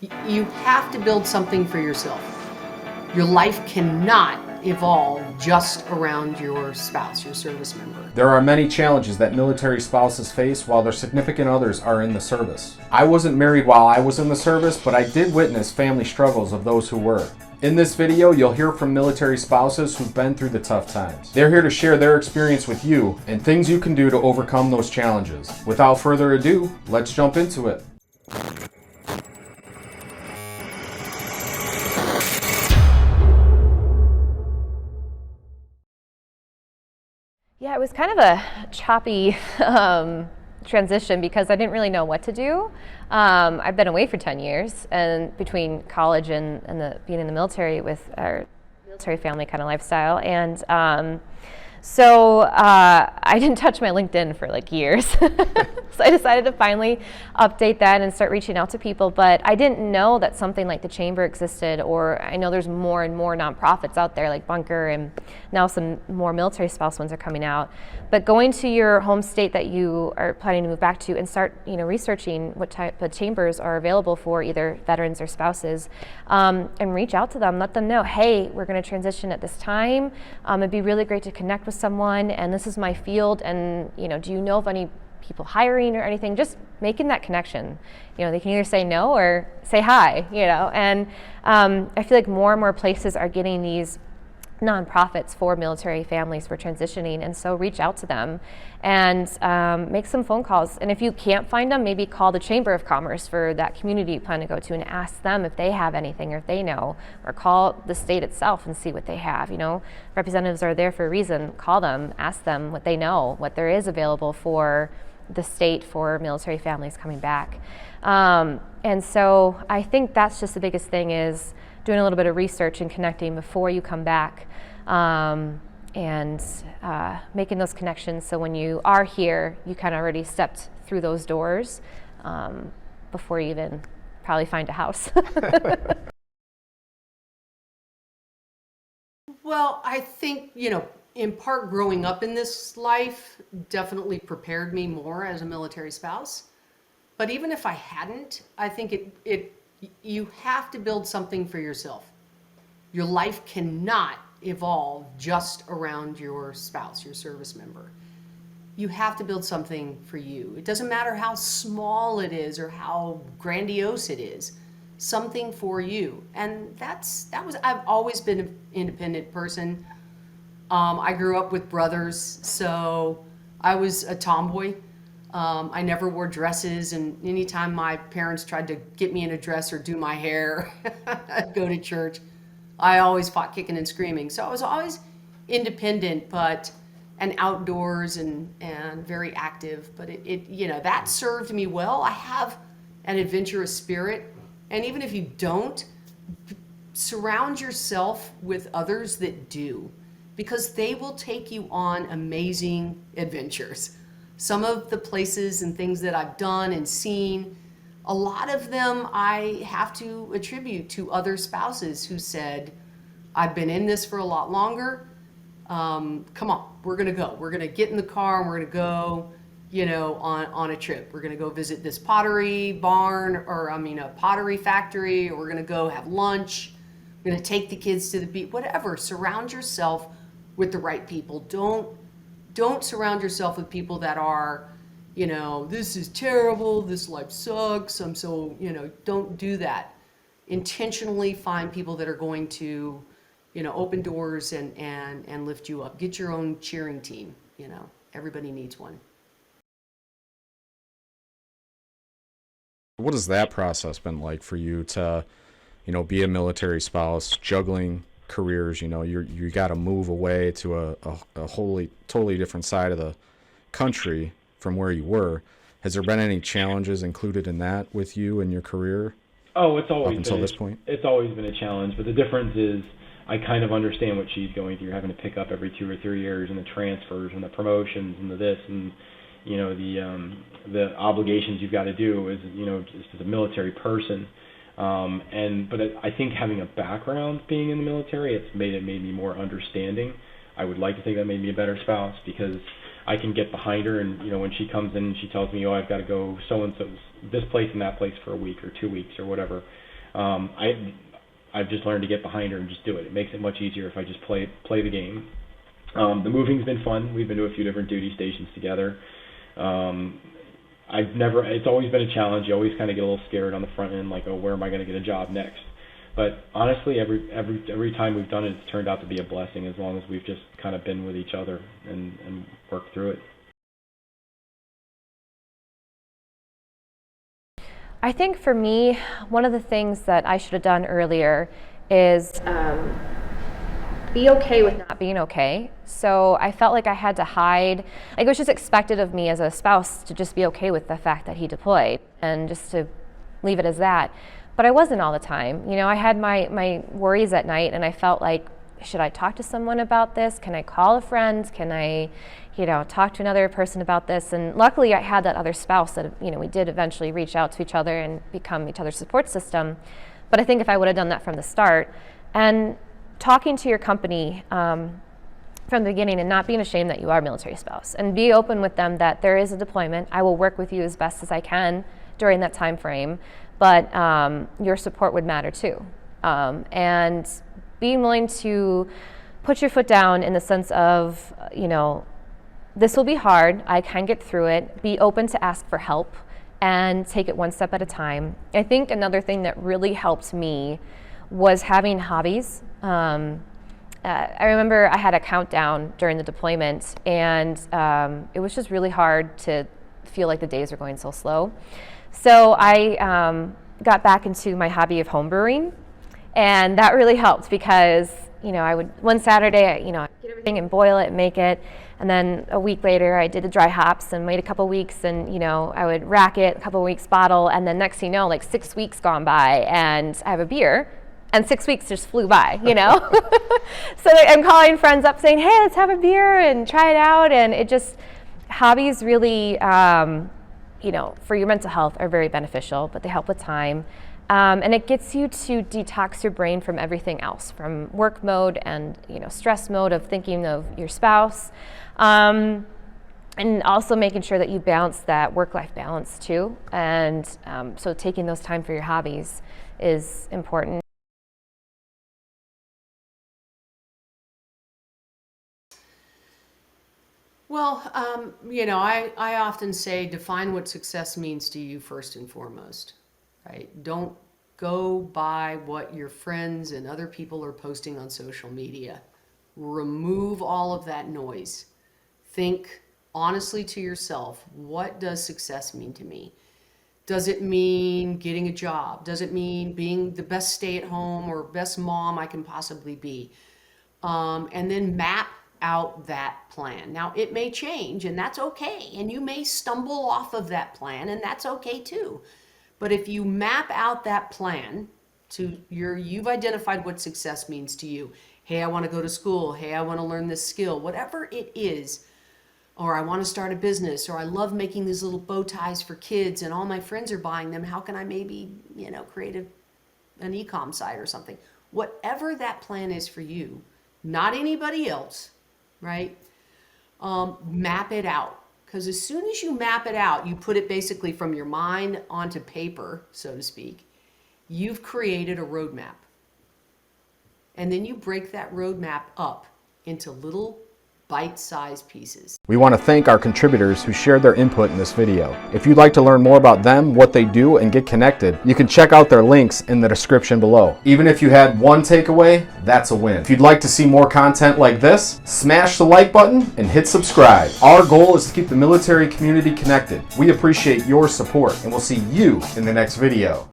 You have to build something for yourself. Your life cannot evolve just around your spouse, your service member. There are many challenges that military spouses face while their significant others are in the service. I wasn't married while I was in the service, but I did witness family struggles of those who were. In this video, you'll hear from military spouses who've been through the tough times. They're here to share their experience with you and things you can do to overcome those challenges. Without further ado, let's jump into it. Yeah, it was kind of a choppy transition because I didn't really know what to do. I've been away for 10 years, and between college and being in the military with our military family kind of lifestyle, and so I didn't touch my LinkedIn for like years. So I decided to finally update that and start reaching out to people, but I didn't know that something like the Chamber existed, or I know there's more and more nonprofits out there like Bunker, and now some more military spouse ones are coming out. But going to your home state that you are planning to move back to and start researching what type of chambers are available for either veterans or spouses, and reach out to them, let them know, hey, we're going to transition at this time. It'd be really great to connect with someone, and this is my field, and do you know of any people hiring or anything? Just making that connection. They can either say no or say hi, and I feel like more and more places are getting these nonprofits for military families for transitioning, and so reach out to them and make some phone calls. And if you can't find them, maybe call the Chamber of Commerce for that community you plan to go to and ask them if they have anything or if they know, or call the state itself and see what they have. Representatives are there for a reason. Call them, ask them what they know, what there is available for the state for military families coming back. And so I think that's just the biggest thing, is doing a little bit of research and connecting before you come back, and making those connections, so when you are here, you kind of already stepped through those doors before you even probably find a house. Well, I think, in part growing up in this life definitely prepared me more as a military spouse. But even if I hadn't, I think you have to build something for yourself. Your life cannot evolve just around your spouse, your service member. You have to build something for you. It doesn't matter how small it is or how grandiose it is. Something for you. And I've always been an independent person. I grew up with brothers, so I was a tomboy. I never wore dresses, and anytime my parents tried to get me in a dress or do my hair, I'd go to church. I always fought kicking and screaming. So I was always independent, and outdoors and very active. But that served me well. I have an adventurous spirit. And even if you don't, surround yourself with others that do, because they will take you on amazing adventures. Some of the places and things that I've done and seen, a lot of them I have to attribute to other spouses who said, I've been in this for a lot longer. Come on, we're gonna go. We're gonna get in the car and we're gonna go, on a trip. We're gonna go visit this pottery barn, or a pottery factory, or we're gonna go have lunch. We're gonna take the kids to the beach, whatever. Surround yourself with the right people. Don't surround yourself with people that are, this is terrible, this life sucks, don't do that. Intentionally find people that are going to, open doors and lift you up. Get your own cheering team, everybody needs one. What has that process been like for you to, be a military spouse, juggling careers? You got to move away to a totally different side of the country from where you were. Has there been any challenges included in that with you and your career? Oh, it's always up until been, this point. It's always been a challenge, but the difference is I kind of understand what she's going through, having to pick up every 2 or 3 years, and the transfers and the promotions and the this and the obligations you've got to do as just as a military person. But I think having a background being in the military, it's made me more understanding. I would like to think that made me a better spouse, because I can get behind her, and when she comes in and she tells me, I've got to go so and so this place and that place for a week or 2 weeks or whatever, I've just learned to get behind her and just do it. It makes it much easier if I just play the game. The moving's been fun. We've been to a few different duty stations together. It's always been a challenge. You always kind of get a little scared on the front end, like, oh, where am I going to get a job next? But honestly, every time we've done it, it's turned out to be a blessing, as long as we've just kind of been with each other and worked through it. I think for me, one of the things that I should have done earlier is be okay with not being okay. So I felt like I had to hide. Like, it was just expected of me as a spouse to just be okay with the fact that he deployed and just to leave it as that. But I wasn't all the time. You know, I had my worries at night, and I felt like, should I talk to someone about this? Can I call a friend? Can I, talk to another person about this? And luckily I had that other spouse that, we did eventually reach out to each other and become each other's support system. But I think if I would have done that from the start, and talking to your company from the beginning and not being ashamed that you are a military spouse, and be open with them that there is a deployment. I will work with you as best as I can during that time frame, but your support would matter too. And being willing to put your foot down in the sense of, this will be hard, I can get through it. Be open to ask for help and take it one step at a time. I think another thing that really helped me was having hobbies. I remember I had a countdown during the deployment, and it was just really hard to feel like the days were going so slow. So I got back into my hobby of home brewing, and that really helped because, I would, one Saturday, I'd get everything and boil it and make it, and then a week later I did the dry hops and wait a couple weeks, and, I would rack it, a couple weeks bottle, and then next thing you know, like 6 weeks gone by and I have a beer. And 6 weeks just flew by, So I'm calling friends up saying, hey, let's have a beer and try it out. And it just, hobbies really, for your mental health are very beneficial, but they help with time. And it gets you to detox your brain from everything else, from work mode and, stress mode of thinking of your spouse. And also making sure that you balance that work-life balance too. And so taking those time for your hobbies is important. Well, I often say define what success means to you first and foremost, right? Don't go by what your friends and other people are posting on social media. Remove all of that noise. Think honestly to yourself, what does success mean to me? Does it mean getting a job? Does it mean being the best stay-at-home or best mom I can possibly be? And then map out that plan. Now, it may change, and that's okay. And you may stumble off of that plan, and that's okay too. But if you map out that plan you've identified what success means to you. Hey, I want to go to school. Hey, I want to learn this skill. Whatever it is, or I want to start a business, or I love making these little bow ties for kids and all my friends are buying them. How can I maybe, create an e-com site or something? Whatever that plan is for you, not anybody else, right? Map it out. Because as soon as you map it out, you put it basically from your mind onto paper, so to speak, you've created a roadmap. And then you break that roadmap up into little bite-sized pieces. We want to thank our contributors who shared their input in this video. If you'd like to learn more about them, what they do, and get connected, you can check out their links in the description below. Even if you had one takeaway, that's a win. If you'd like to see more content like this, smash the like button and hit subscribe. Our goal is to keep the military community connected. We appreciate your support, and we'll see you in the next video.